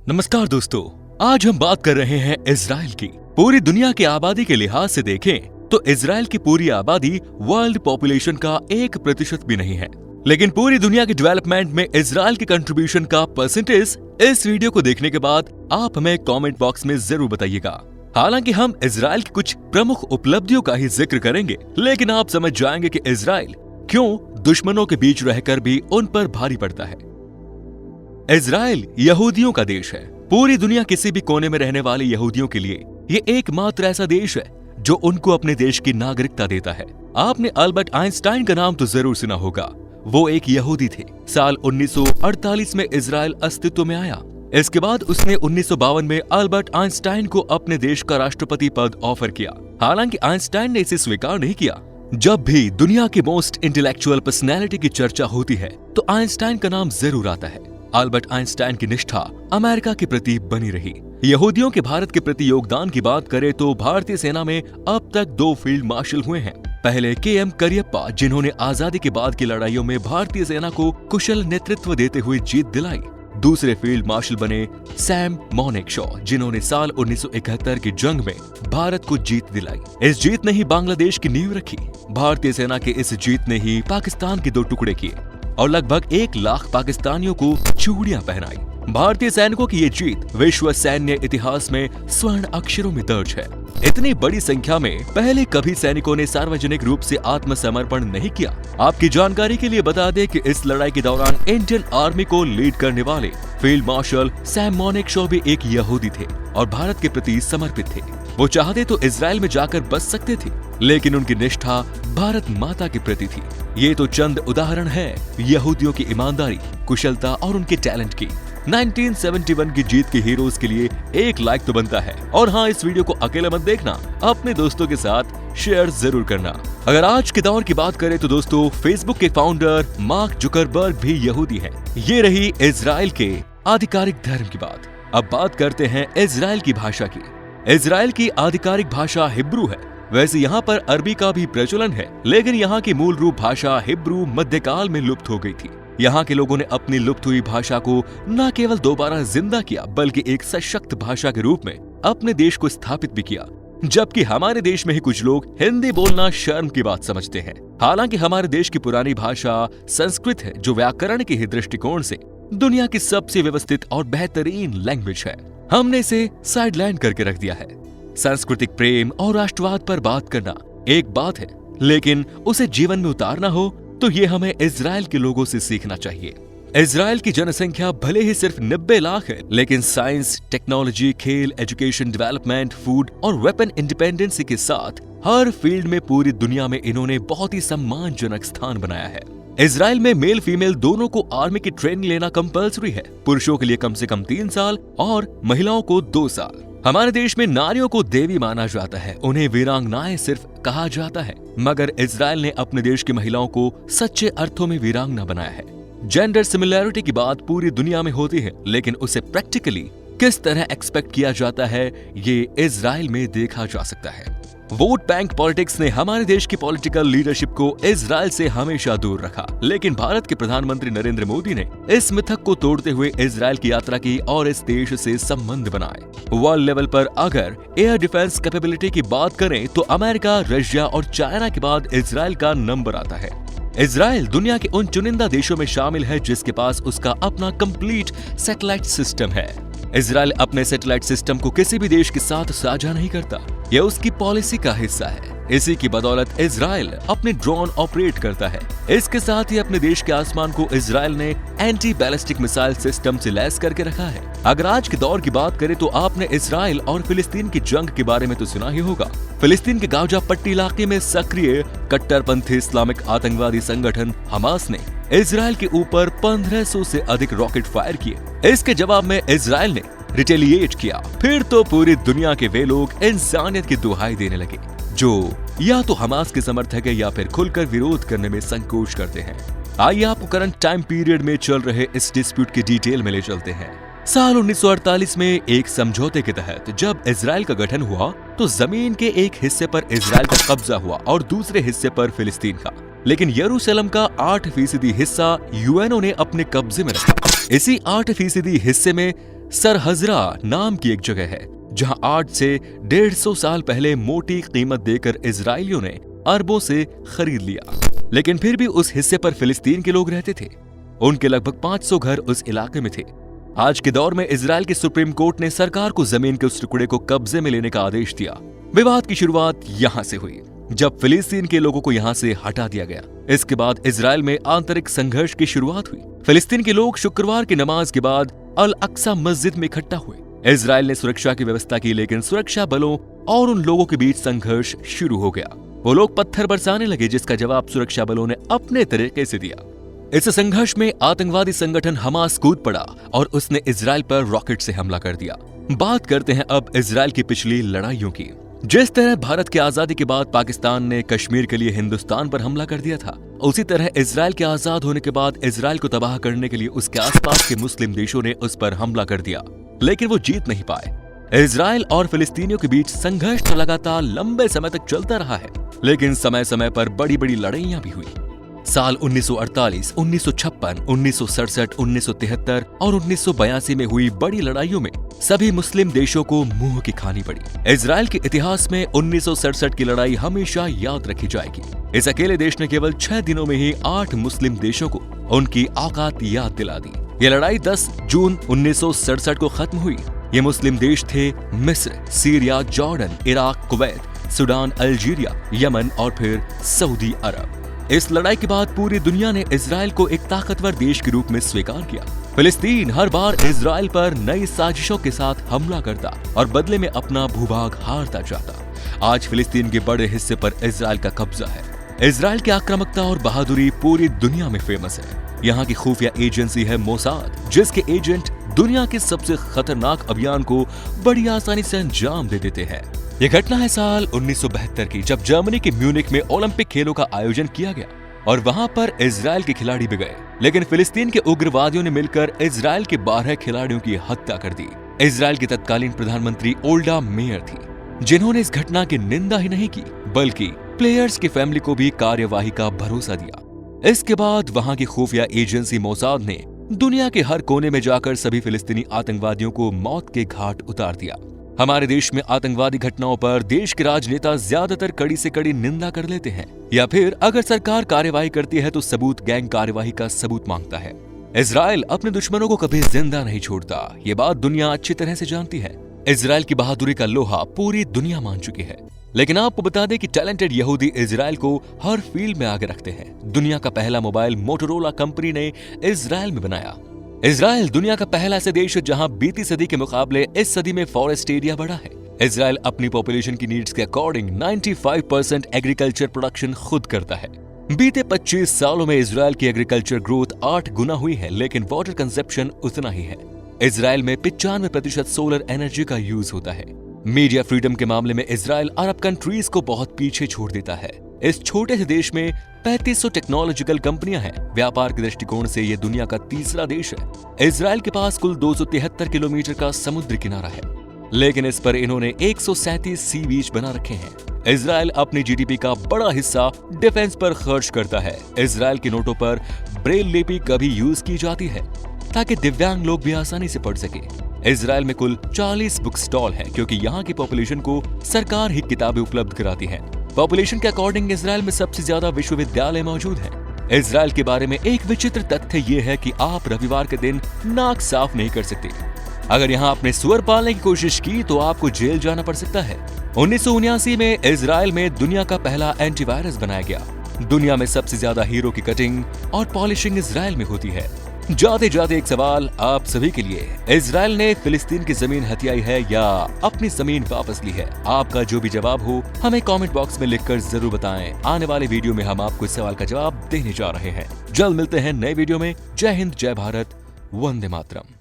नमस्कार दोस्तों, आज हम बात कर रहे हैं इजराइल की। पूरी दुनिया की आबादी के लिहाज से देखें तो इजराइल की पूरी आबादी वर्ल्ड पॉपुलेशन का 1% भी नहीं है, लेकिन पूरी दुनिया के डेवलपमेंट में इजराइल की कंट्रीब्यूशन का परसेंटेज इस वीडियो को देखने के बाद आप हमें कमेंट बॉक्स में जरूर बताइएगा। हालांकि हम इजराइल की कुछ प्रमुख उपलब्धियों का ही जिक्र करेंगे, लेकिन आप समझ जाएंगे कि इजराइल क्यों दुश्मनों के बीच रहकर भी उन पर भारी पड़ता है। इजराइल यहूदियों का देश है। पूरी दुनिया किसी भी कोने में रहने वाले यहूदियों के लिए ये एकमात्र ऐसा देश है जो उनको अपने देश की नागरिकता देता है। आपने अल्बर्ट आइंस्टाइन का नाम तो जरूर सुना होगा। वो एक यहूदी थे। साल 1948 में इजराइल अस्तित्व में आया। इसके बाद उसने 1952 में अल्बर्ट आइंस्टाइन को अपने देश का राष्ट्रपति पद ऑफर किया। हालांकि आइंस्टाइन ने इसे स्वीकार नहीं किया। जब भी दुनिया की मोस्ट इंटेलेक्चुअल पर्सनैलिटी की चर्चा होती है तो आइंस्टाइन का नाम जरूर आता है। अल्बर्ट आइंस्टाइन की निष्ठा अमेरिका के प्रति बनी रही। यहूदियों के भारत के प्रति योगदान की बात करें तो भारतीय सेना में अब तक 2 फील्ड मार्शल हुए हैं। पहले KM करियप्पा, जिन्होंने आजादी के बाद की लड़ाइयों में भारतीय सेना को कुशल नेतृत्व देते हुए जीत दिलाई। दूसरे फील्ड मार्शल बने सैम मोनेकशॉ, जिन्होंने साल 1971 की जंग में भारत को जीत दिलाई। इस जीत ने ही बांग्लादेश की नींव रखी। भारतीय सेना के इस जीत ने ही पाकिस्तान के 2 टुकड़े किए और लगभग 1 लाख पाकिस्तानियों को चूड़ियां पहनाई। भारतीय सैनिकों की ये जीत विश्व सैन्य इतिहास में स्वर्ण अक्षरों में दर्ज है। इतनी बड़ी संख्या में पहले कभी सैनिकों ने सार्वजनिक रूप से आत्मसमर्पण नहीं किया। आपकी जानकारी के लिए बता दें कि इस लड़ाई के दौरान इंडियन आर्मी को लीड करने वाले फील्ड मार्शल सैम मोनेकशॉ भी एक यहूदी थे और भारत के प्रति समर्पित थे। वो चाहते तो इजराइल में जाकर बस सकते थे, लेकिन उनकी निष्ठा भारत माता के प्रति थी। ये तो चंद उदाहरण है यहूदियों की ईमानदारी, कुशलता और उनके टैलेंट की। 1971 की जीत के हीरोज के लिए 1 लाइक तो बनता है। और हाँ, इस वीडियो को अकेले मत देखना, अपने दोस्तों के साथ शेयर जरूर करना। अगर आज के दौर की बात करें तो दोस्तों, फेसबुक के फाउंडर मार्क जुकरबर्ग भी यहूदी हैं। ये रही इजराइल के आधिकारिक धर्म की बात। अब बात करते हैं इजराइल की भाषा की। इजराइल की आधिकारिक भाषा हिब्रू है। वैसे यहाँ पर अरबी का भी प्रचलन है, लेकिन यहाँ की मूल रूप भाषा हिब्रू मध्यकाल में लुप्त हो गई थी। यहाँ के लोगों ने अपनी लुप्त हुई भाषा को न केवल दोबारा जिंदा किया, बल्कि एक सशक्त भाषा के रूप में अपने देश को स्थापित भी किया। जबकि हमारे देश में ही कुछ लोग हिंदी बोलना शर्म की बात समझते हैं। हालांकि हमारे देश की पुरानी भाषा संस्कृत है, जो व्याकरण के ही दृष्टिकोण से दुनिया की सबसे व्यवस्थित और बेहतरीन लैंग्वेज है। हमने इसे साइडलाइन करके रख दिया है। सांस्कृतिक प्रेम और राष्ट्रवाद पर बात करना एक बात है, लेकिन उसे जीवन में उतारना हो तो ये हमें इजराइल के लोगों से सीखना चाहिए। इजराइल की जनसंख्या भले ही सिर्फ 90 लाख है, लेकिन साइंस, टेक्नोलॉजी, खेल, एजुकेशन, डेवलपमेंट, फूड और वेपन इंडिपेंडेंसी के साथ हर फील्ड में पूरी दुनिया में इन्होंने बहुत ही सम्मानजनक स्थान बनाया है। इजराइल में मेल फीमेल दोनों को आर्मी की ट्रेनिंग लेना कंपल्सरी है। पुरुषों के लिए कम से कम 3 साल और महिलाओं को 2 साल। हमारे देश में नारियों को देवी माना जाता है, उन्हें वीरांगनाएं सिर्फ कहा जाता है, मगर इजराइल ने अपने देश की महिलाओं को सच्चे अर्थों में वीरांगना बनाया है। जेंडर सिमिलैरिटी की बात पूरी दुनिया में होती है, लेकिन उसे प्रैक्टिकली किस तरह एक्सपेक्ट किया जाता है, ये इजराइल में देखा जा सकता है। वोट बैंक पॉलिटिक्स ने हमारे देश की पॉलिटिकल लीडरशिप को इजराइल से हमेशा दूर रखा, लेकिन भारत के प्रधानमंत्री नरेंद्र मोदी ने इस मिथक को तोड़ते हुए इजराइल की यात्रा की और इस देश से संबंध बनाए। वर्ल्ड लेवल पर अगर एयर डिफेंस कैपेबिलिटी की बात करें तो अमेरिका, रशिया और चाइना के बाद इजराइल का नंबर आता है। इजराइल दुनिया के उन चुनिंदा देशों में शामिल है जिसके पास उसका अपना कंप्लीट सैटेलाइट सिस्टम है। इजराइल अपने सैटेलाइट सिस्टम को किसी भी देश के साथ साझा नहीं करता, यह उसकी पॉलिसी का हिस्सा है। इसी की बदौलत इजराइल अपने ड्रोन ऑपरेट करता है। इसके साथ ही अपने देश के आसमान को इजराइल ने एंटी बैलिस्टिक मिसाइल सिस्टम से लैस करके रखा है। अगर आज के दौर की बात करें तो आपने इजराइल और फिलिस्तीन की जंग के बारे में तो सुना ही होगा। फिलिस्तीन के गाजा पट्टी इलाके में सक्रिय कट्टरपंथी इस्लामिक आतंकवादी संगठन हमास ने इजराइल के ऊपर 1500 से अधिक रॉकेट फायर किए। इसके जवाब में इजराइल ने रिटेलिएट किया। फिर तो पूरी दुनिया के वे लोग इंसानियत की दुहाई देने लगे जो या तो हमास के समर्थक है या फिर खुलकर विरोध करने में संकोच करते हैं। आइए आपको करंट टाइम पीरियड में चल रहे इस डिस्प्यूट की डिटेल में ले चलते हैं। साल 1948 में एक समझौते के तहत जब इजराइल का गठन हुआ तो जमीन के एक हिस्से पर इजराइल का कब्जा हुआ और दूसरे हिस्से पर फिलिस्तीन का। लेकिन यरूशलेम का 8% हिस्सा यूएनओ ने अपने कब्जे में रखा। इसी 8% हिस्से में सरहजरा नाम की एक जगह है जहां 8 से 150 साल पहले मोटी कीमत देकर इजरायलियों ने अरबों से खरीद लिया, लेकिन फिर भी उस हिस्से पर फिलिस्तीन के लोग रहते थे। उनके लगभग 500 घर उस इलाके में थे। आज के दौर में इजराइल की सुप्रीम कोर्ट ने सरकार को जमीन के उस टुकड़े को कब्जे में लेने का आदेश दिया। विवाद की शुरुआत यहां से हुई जब फिलिस्तीन के लोगों को यहां से हटा दिया गया। इसके बाद इजराइल में आंतरिक संघर्ष की शुरुआत हुई। फिलिस्तीन के लोग शुक्रवार की नमाज के बाद अल अक्सा मस्जिद में इकट्ठा हुए। इजराइल ने सुरक्षा की व्यवस्था की, लेकिन सुरक्षा बलों और उन लोगों के बीच संघर्ष शुरू हो गया। वो लोग पत्थर बरसाने लगे, जिसका जवाब सुरक्षा बलों ने अपने तरीके से दिया। इस संघर्ष में आतंकवादी संगठन हमास कूद पड़ा और उसने इजराइल पर रॉकेट से हमला कर दिया। बात करते हैं अब इजराइल की पिछली लड़ाइयों की। जिस तरह भारत की आजादी के बाद पाकिस्तान ने कश्मीर के लिए हिंदुस्तान पर हमला कर दिया था, उसी तरह इजराइल के आजाद होने के बाद इजराइल को तबाह करने के लिए उसके आसपास के मुस्लिम देशों ने उस पर हमला कर दिया, लेकिन वो जीत नहीं पाए। इजराइल और फिलिस्तीनियों के बीच संघर्ष लगातार लंबे समय तक चलता रहा है, लेकिन समय समय पर बड़ी बड़ी लड़ाइयां भी हुई। साल 1948, 1956, 1967, 1973 और 1982 में हुई बड़ी लड़ाइयों में सभी मुस्लिम देशों को मुंह की खानी पड़ी। इजराइल के इतिहास में 1967 की लड़ाई हमेशा याद रखी जाएगी। इस अकेले देश ने केवल 6 दिनों में ही 8 मुस्लिम देशों को उनकी औकात याद दिला दी। ये लड़ाई 10 जून 1967 को खत्म हुई। ये मुस्लिम देश थे मिस्र, Syria, Jordan, Iraq, Kuwait, Sudan, Algeria, Yemen और फिर सऊदी अरब। इस लड़ाई के बाद पूरी दुनिया ने इजराइल को एक ताकतवर देश के रूप में स्वीकार किया। फिलिस्तीन हर बार इजराइल पर नई साजिशों के साथ हमला करता और बदले में अपना भूभाग हारता जाता। आज फिलिस्तीन के बड़े हिस्से पर इजराइल का कब्जा है। इजराइल की आक्रामकता और बहादुरी पूरी दुनिया में फेमस है। यहाँ की खुफिया एजेंसी है मोसाद, जिसके एजेंट दुनिया के सबसे खतरनाक अभियान को बड़ी आसानी से अंजाम दे देते हैं। ये घटना है साल 1972 की, जब जर्मनी के म्यूनिक में ओलंपिक खेलों का आयोजन किया गया और वहां पर इजराइल के खिलाड़ी भी गए, लेकिन फिलिस्तीन के उग्रवादियों ने मिलकर इजराइल के 12 खिलाड़ियों की हत्या कर दी। इजराइल की तत्कालीन प्रधानमंत्री ओल्डा मेयर थी, जिन्होंने इस घटना की निंदा ही नहीं की, बल्कि प्लेयर्स की फैमिली को भी कार्यवाही का भरोसा दिया। इसके बाद वहां की खुफिया एजेंसी मोसाद ने दुनिया के हर कोने में जाकर सभी फिलिस्तीनी आतंकवादियों को मौत के घाट उतार दिया। हमारे देश में आतंकवादी घटनाओं पर देश के राजनेता ज्यादातर कड़ी से कड़ी निंदा कर लेते हैं, या फिर अगर सरकार कार्यवाही करती है तो सबूत गैंग कार्यवाही का सबूत मांगता है। इजराइल अपने दुश्मनों को कभी जिंदा नहीं छोड़ता, ये बात दुनिया अच्छी तरह से जानती है। इजराइल की बहादुरी का लोहा पूरी दुनिया मान चुकी है। लेकिन आपको बता दें कि टैलेंटेड यहूदी इजराइल को हर फील्ड में आगे रखते हैं। दुनिया का पहला मोबाइल मोटोरोला कंपनी ने इजराइल में बनाया। इजराइल दुनिया का पहला ऐसा देश है जहां बीती सदी के मुकाबले इस सदी में फॉरेस्ट एरिया बढ़ा है। इजराइल अपनी पॉपुलेशन की नीड्स के अकॉर्डिंग 95% एग्रीकल्चर प्रोडक्शन खुद करता है। बीते 25 सालों में इजराइल की एग्रीकल्चर ग्रोथ 8 गुना हुई है, लेकिन वाटर कंजप्शन उतना ही है। इजराइल में 95% सोलर एनर्जी का यूज होता है। मीडिया फ्रीडम के मामले में इजराइल अरब कंट्रीज को बहुत पीछे छोड़ देता है। इस छोटे से देश में 3500 टेक्नोलॉजिकल कंपनियां हैं। व्यापार के दृष्टिकोण से यह दुनिया का तीसरा देश है। इजराइल के पास कुल 273 किलोमीटर का समुद्र किनारा है, लेकिन इस पर इन्होंने 137 सी बीच बना रखे हैं। इजराइल अपनी जीडीपी का बड़ा हिस्सा डिफेंस पर खर्च करता है। इजराइल के नोटों पर ब्रेल लिपि कभी यूज की जाती है ताकि दिव्यांग लोग भी आसानी से पढ़ सके। इजराइल में कुल 40 बुक स्टॉल हैं, क्योंकि यहाँ की पॉपुलेशन को सरकार ही किताबें उपलब्ध कराती है। पॉपुलेशन के अकॉर्डिंग इजराइल में सबसे ज्यादा विश्वविद्यालय मौजूद हैं। इजराइल के बारे में एक विचित्र तथ्य ये है कि आप रविवार के दिन नाक साफ नहीं कर सकते। अगर यहाँ आपने सुअर पालने की कोशिश की तो आपको जेल जाना पड़ सकता है। 1979 में इजराइल में दुनिया का पहला एंटीवायरस बनाया गया। दुनिया में सबसे ज्यादा हीरो की कटिंग और पॉलिशिंग इजराइल में होती है। जाते जाते एक सवाल आप सभी के लिए, इजराइल ने फिलिस्तीन की जमीन हथियाई है या अपनी जमीन वापस ली है? आपका जो भी जवाब हो हमें कमेंट बॉक्स में लिखकर जरूर बताएं। आने वाले वीडियो में हम आपको इस सवाल का जवाब देने जा रहे हैं। जल्द मिलते हैं नए वीडियो में। जय हिंद, जय भारत, वंदे मातरम।